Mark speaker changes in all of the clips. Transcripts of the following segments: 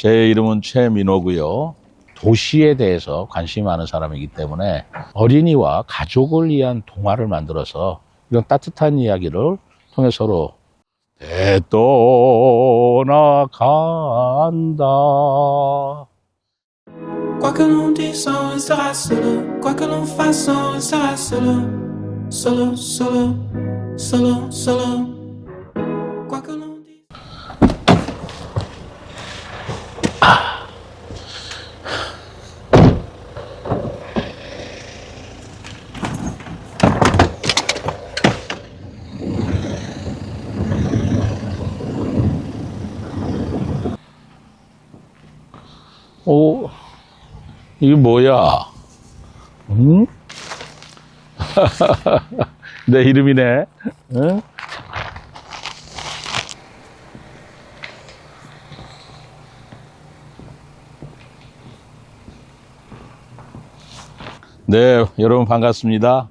Speaker 1: 제 이름은 최민호고요. 도시에 대해서 관심이 많은 사람이기 때문에 어린이와 가족을 위한 동화를 만들어서 이런 따뜻한 이야기를 통해 서로 떠나간다.
Speaker 2: Quoi que l'on dise, on sera solo. Quoi que l'on fasse, on sera solo. Solo, solo, solo, solo. Quoi que l'on dise.
Speaker 1: 오, 이게 뭐야? 응? 내 이름이네. 응? 네, 여러분 반갑습니다.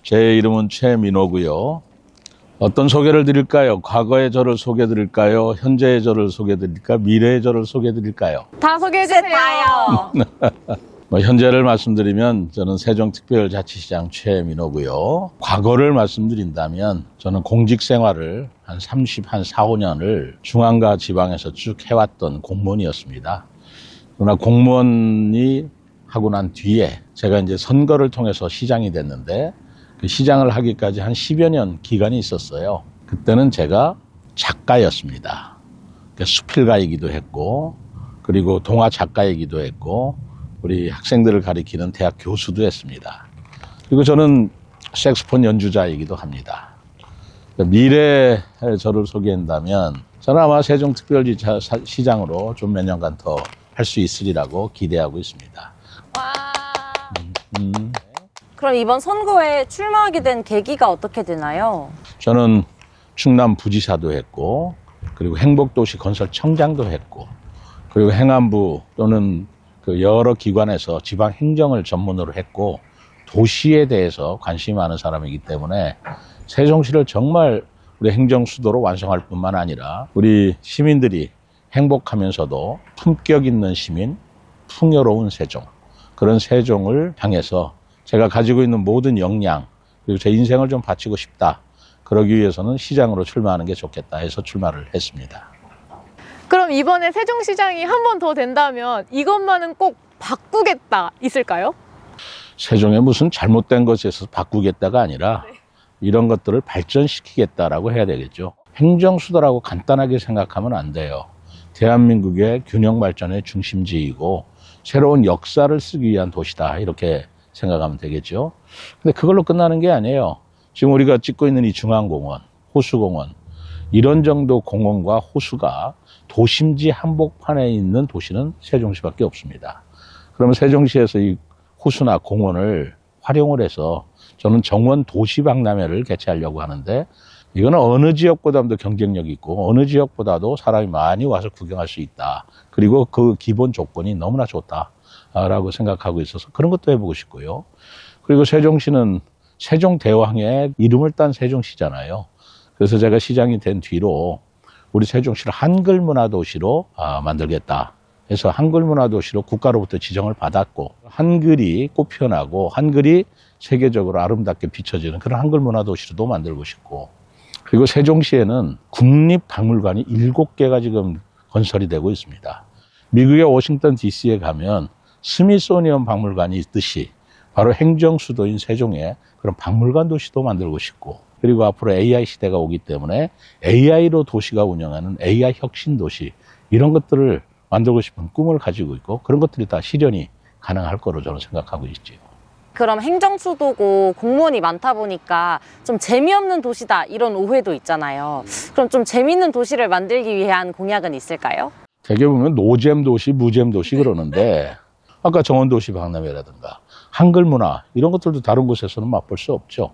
Speaker 1: 제 이름은 최민호고요. 어떤 소개를 드릴까요? 과거의 저를 소개해 드릴까요? 현재의 저를 소개해 드릴까요? 미래의 저를 소개해 드릴까요?
Speaker 3: 다 소개해주세요.
Speaker 1: 현재를 말씀드리면 저는 세종특별자치시장 최민호고요. 과거를 말씀드린다면 저는 공직 생활을 한 4, 5년을 중앙과 지방에서 쭉 해왔던 공무원이었습니다. 그러나 공무원이 하고 난 뒤에 제가 이제 선거를 통해서 시장이 됐는데 그 시장을 하기까지 한 10여 년 기간이 있었어요. 그때는 제가 작가였습니다. 수필가이기도 했고, 그리고 동화 작가이기도 했고, 우리 학생들을 가리키는 대학 교수도 했습니다. 그리고 저는 색소폰 연주자이기도 합니다. 미래의 저를 소개한다면 저는 아마 세종특별시장으로 좀 몇 년간 더 할 수 있으리라고 기대하고 있습니다.
Speaker 3: 와. 그럼 이번 선거에 출마하게 된 계기가 어떻게 되나요?
Speaker 1: 저는 충남 부지사도 했고, 그리고 행복도시 건설청장도 했고, 그리고 행안부 또는 그 여러 기관에서 지방 행정을 전문으로 했고, 도시에 대해서 관심이 많은 사람이기 때문에 세종시를 정말 우리 행정 수도로 완성할 뿐만 아니라 우리 시민들이 행복하면서도 품격 있는 시민, 풍요로운 세종, 그런 세종을 향해서 제가 가지고 있는 모든 역량, 그리고 제 인생을 좀 바치고 싶다. 그러기 위해서는 시장으로 출마하는 게 좋겠다 해서 출마를 했습니다.
Speaker 3: 그럼 이번에 세종시장이 한 번 더 된다면 이것만은 꼭 바꾸겠다 있을까요?
Speaker 1: 세종에 무슨 잘못된 것에서 바꾸겠다가 아니라 이런 것들을 발전시키겠다라고 해야 되겠죠. 행정수도라고 간단하게 생각하면 안 돼요. 대한민국의 균형 발전의 중심지이고 새로운 역사를 쓰기 위한 도시다 이렇게 생각하면 되겠죠. 근데 그걸로 끝나는 게 아니에요. 지금 우리가 찍고 있는 이 중앙공원, 호수공원, 이런 정도 공원과 호수가 도심지 한복판에 있는 도시는 세종시밖에 없습니다. 그러면 세종시에서 이 호수나 공원을 활용을 해서 저는 정원 도시박람회를 개최하려고 하는데, 이거는 어느 지역보다도 경쟁력이 있고 어느 지역보다도 사람이 많이 와서 구경할 수 있다. 그리고 그 기본 조건이 너무나 좋다라고 생각하고 있어서 그런 것도 해보고 싶고요. 그리고 세종시는 세종대왕의 이름을 딴 세종시잖아요. 그래서 제가 시장이 된 뒤로 우리 세종시를 한글문화도시로 만들겠다 해서 한글문화도시로 국가로부터 지정을 받았고, 한글이 꽃피어나고 한글이 세계적으로 아름답게 비춰지는 그런 한글문화도시로도 만들고 싶고, 그리고 세종시에는 국립박물관이 7개가 지금 건설이 되고 있습니다. 미국의 워싱턴 DC에 가면 스미소니언 박물관이 있듯이 바로 행정수도인 세종에 그런 박물관 도시도 만들고 싶고, 그리고 앞으로 AI 시대가 오기 때문에 AI로 도시가 운영하는 AI 혁신 도시, 이런 것들을 만들고 싶은 꿈을 가지고 있고, 그런 것들이 다 실현이 가능할 거로 저는 생각하고 있죠.
Speaker 3: 그럼 행정수도고 공무원이 많다 보니까 좀 재미없는 도시다 이런 오해도 있잖아요. 그럼 좀 재미있는 도시를 만들기 위한 공약은 있을까요?
Speaker 1: 되게 보면 노잼 도시, 무잼 도시 그러는데, 아까 정원도시 박람회라든가 한글문화 이런 것들도 다른 곳에서는 맛볼 수 없죠.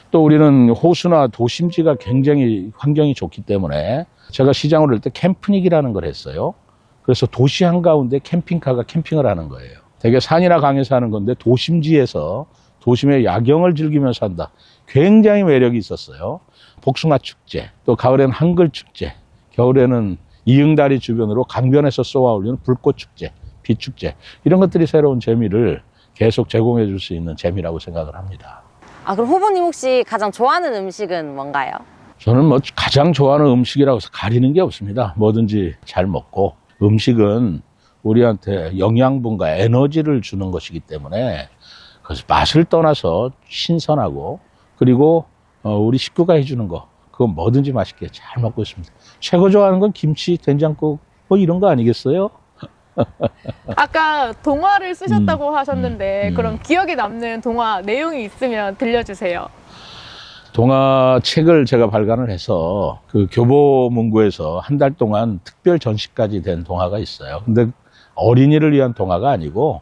Speaker 1: 또 우리는 호수나 도심지가 굉장히 환경이 좋기 때문에 제가 시장으로 할 때 캠프닉이라는 걸 했어요. 그래서 도시 한가운데 캠핑카가 캠핑을 하는 거예요. 되게 산이나 강에서 하는 건데 도심지에서 도심의 야경을 즐기면서 한다. 굉장히 매력이 있었어요. 복숭아 축제, 또 가을에는 한글 축제, 겨울에는 이응다리 주변으로 강변에서 쏘아올리는 불꽃축제, 비축제 이런 것들이 새로운 재미를 계속 제공해 줄 수 있는 재미라고 생각을 합니다.
Speaker 3: 아, 그럼 후보님 혹시 가장 좋아하는 음식은 뭔가요?
Speaker 1: 저는 뭐 가장 좋아하는 음식이라고 해서 가리는 게 없습니다. 뭐든지 잘 먹고 음식은 우리한테 영양분과 에너지를 주는 것이기 때문에 그래서 맛을 떠나서 신선하고 그리고 우리 식구가 해주는 거 그건 뭐든지 맛있게 잘 먹고 있습니다. 최고 좋아하는 건 김치, 된장국 뭐 이런 거 아니겠어요?
Speaker 4: 아까 동화를 쓰셨다고 하셨는데 그럼 기억에 남는 동화 내용이 있으면 들려주세요.
Speaker 1: 동화책을 제가 발간을 해서 그 교보문고에서 한 달 동안 특별 전시까지 된 동화가 있어요. 근데 어린이를 위한 동화가 아니고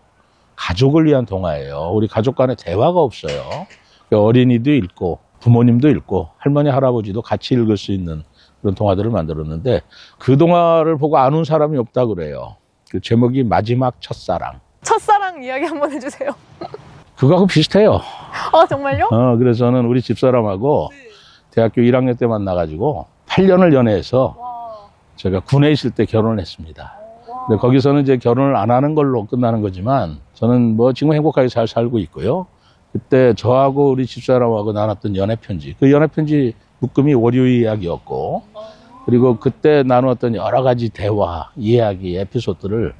Speaker 1: 가족을 위한 동화예요. 우리 가족 간에 대화가 없어요. 어린이도 읽고 부모님도 읽고 할머니 할아버지도 같이 읽을 수 있는 그런 동화들을 만들었는데 그 동화를 보고 안 온 사람이 없다 그래요. 그 제목이 마지막 첫사랑.
Speaker 4: 첫사랑 이야기 한번 해주세요.
Speaker 1: 그거하고 비슷해요.
Speaker 4: 정말요?
Speaker 1: 그래서 저는 우리 집사람하고 대학교 1학년 때 만나가지고 8년을 연애해서 제가 군에 있을 때 결혼을 했습니다. 근데 거기서는 이제 결혼을 안 하는 걸로 끝나는 거지만 저는 뭐 지금 행복하게 잘 살고 있고요. 그때 저하고 우리 집사람하고 나눴던 연애편지, 그 연애편지 묶음이 월요 이야기였고 그리고 그때 나누었던 여러 가지 대화, 이야기, 에피소드를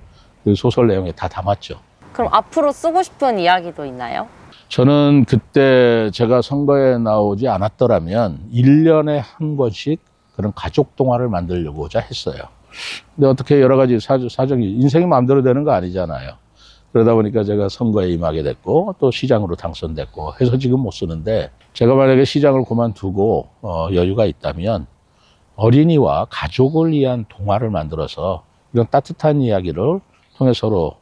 Speaker 1: 그 소설 내용에 다 담았죠.
Speaker 3: 그럼 앞으로 쓰고 싶은 이야기도 있나요?
Speaker 1: 저는 그때 제가 선거에 나오지 않았더라면 1년에 한 권씩 그런 가족 동화를 만들려고자 했어요. 근데 어떻게 여러 가지 사정이, 인생이 마음대로 되는 거 아니잖아요. 그러다 보니까 제가 선거에 임하게 됐고 또 시장으로 당선됐고 해서 지금 못 쓰는데 제가 만약에 시장을 그만두고 여유가 있다면 어린이와 가족을 위한 동화를 만들어서 이런 따뜻한 이야기를 통해 서로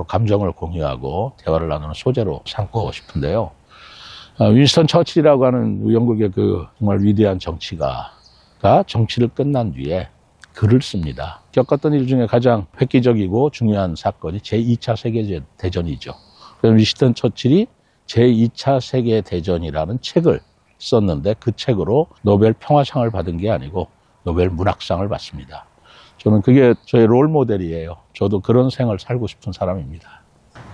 Speaker 1: 감정을 공유하고 대화를 나누는 소재로 삼고 싶은데요. 윈스턴 처칠이라고 하는 영국의 그 정말 위대한 정치가가 정치를 끝난 뒤에 글을 씁니다. 겪었던 일 중에 가장 획기적이고 중요한 사건이 제2차 세계대전이죠. 그래서 윈스턴 처칠이 제2차 세계대전이라는 책을 썼는데 그 책으로 노벨 평화상을 받은 게 아니고 노벨 문학상을 받습니다. 저는 그게 저의 롤 모델이에요. 저도 그런 생을 살고 싶은 사람입니다.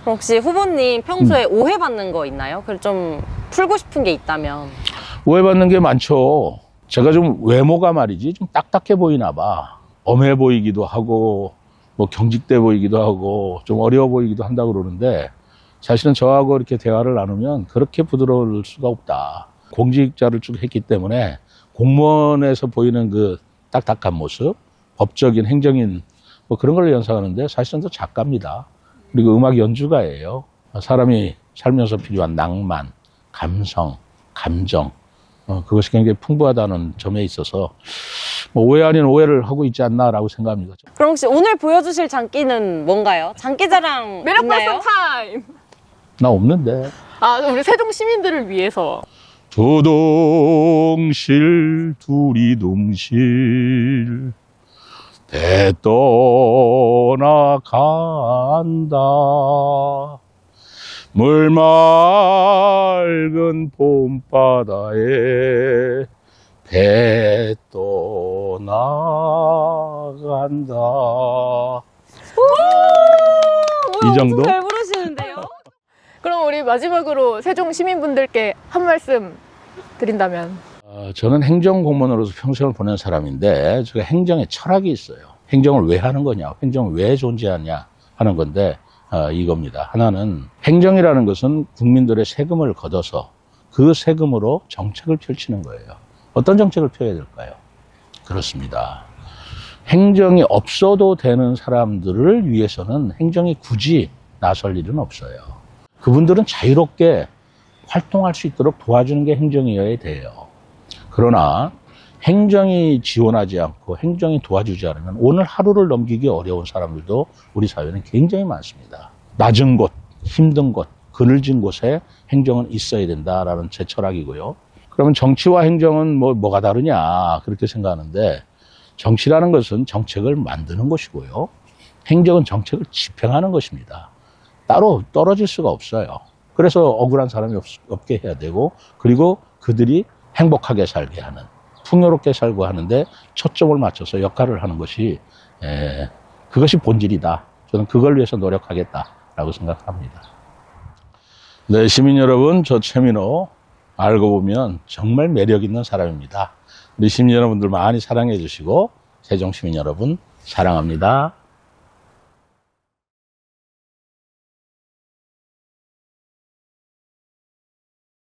Speaker 3: 그럼 혹시 후보님 평소에 오해받는 거 있나요? 그걸 좀 풀고 싶은 게 있다면.
Speaker 1: 오해받는 게 많죠. 제가 좀 외모가 말이지 좀 딱딱해 보이나 봐. 엄해 보이기도 하고 뭐 경직돼 보이기도 하고 좀 어려워 보이기도 한다고 그러는데 사실은 저하고 이렇게 대화를 나누면 그렇게 부드러울 수가 없다. 공직자를 쭉 했기 때문에 공무원에서 보이는 그 딱딱한 모습, 법적인 행정인 뭐 그런 걸 연상하는데 사실은 또 작가입니다. 그리고 음악 연주가예요. 사람이 살면서 필요한 낭만, 감성, 감정 그것이 굉장히 풍부하다는 점에 있어서 뭐 오해 아닌 오해를 하고 있지 않나라고 생각합니다.
Speaker 3: 그럼 혹시 오늘 보여주실 장기는 뭔가요? 장기자랑
Speaker 4: 매력
Speaker 3: 있나요?
Speaker 4: 발산 타임!
Speaker 1: 나 없는데.
Speaker 4: 우리 세종 시민들을 위해서.
Speaker 1: 두둥실 두리둥실 배 떠나간다 물 맑은 봄바다에 배 떠나간다. 이 정도?
Speaker 3: 잘 부르시는데요?
Speaker 4: 그럼 우리 마지막으로 세종 시민분들께 한 말씀 드린다면.
Speaker 1: 저는 행정공무원으로서 평생을 보낸 사람인데 제가 행정에 철학이 있어요. 행정을 왜 하는 거냐, 행정을 왜 존재하냐 하는 건데 이겁니다. 하나는 행정이라는 것은 국민들의 세금을 걷어서 그 세금으로 정책을 펼치는 거예요. 어떤 정책을 펴야 될까요? 그렇습니다. 행정이 없어도 되는 사람들을 위해서는 행정이 굳이 나설 일은 없어요. 그분들은 자유롭게 활동할 수 있도록 도와주는 게 행정이어야 돼요. 그러나 행정이 지원하지 않고 행정이 도와주지 않으면 오늘 하루를 넘기기 어려운 사람들도 우리 사회는 굉장히 많습니다. 낮은 곳, 힘든 곳, 그늘진 곳에 행정은 있어야 된다라는 제 철학이고요. 그러면 정치와 행정은 뭐가 다르냐 그렇게 생각하는데 정치라는 것은 정책을 만드는 것이고요. 행정은 정책을 집행하는 것입니다. 따로 떨어질 수가 없어요. 그래서 억울한 사람이 없게 해야 되고 그리고 그들이 행복하게 살게 하는 풍요롭게 살고 하는데 초점을 맞춰서 역할을 하는 것이 그것이 본질이다. 저는 그걸 위해서 노력하겠다라고 생각합니다. 네, 시민 여러분, 저 최민호 알고 보면 정말 매력 있는 사람입니다. 우리 시민 여러분들 많이 사랑해 주시고 세종 시민 여러분 사랑합니다.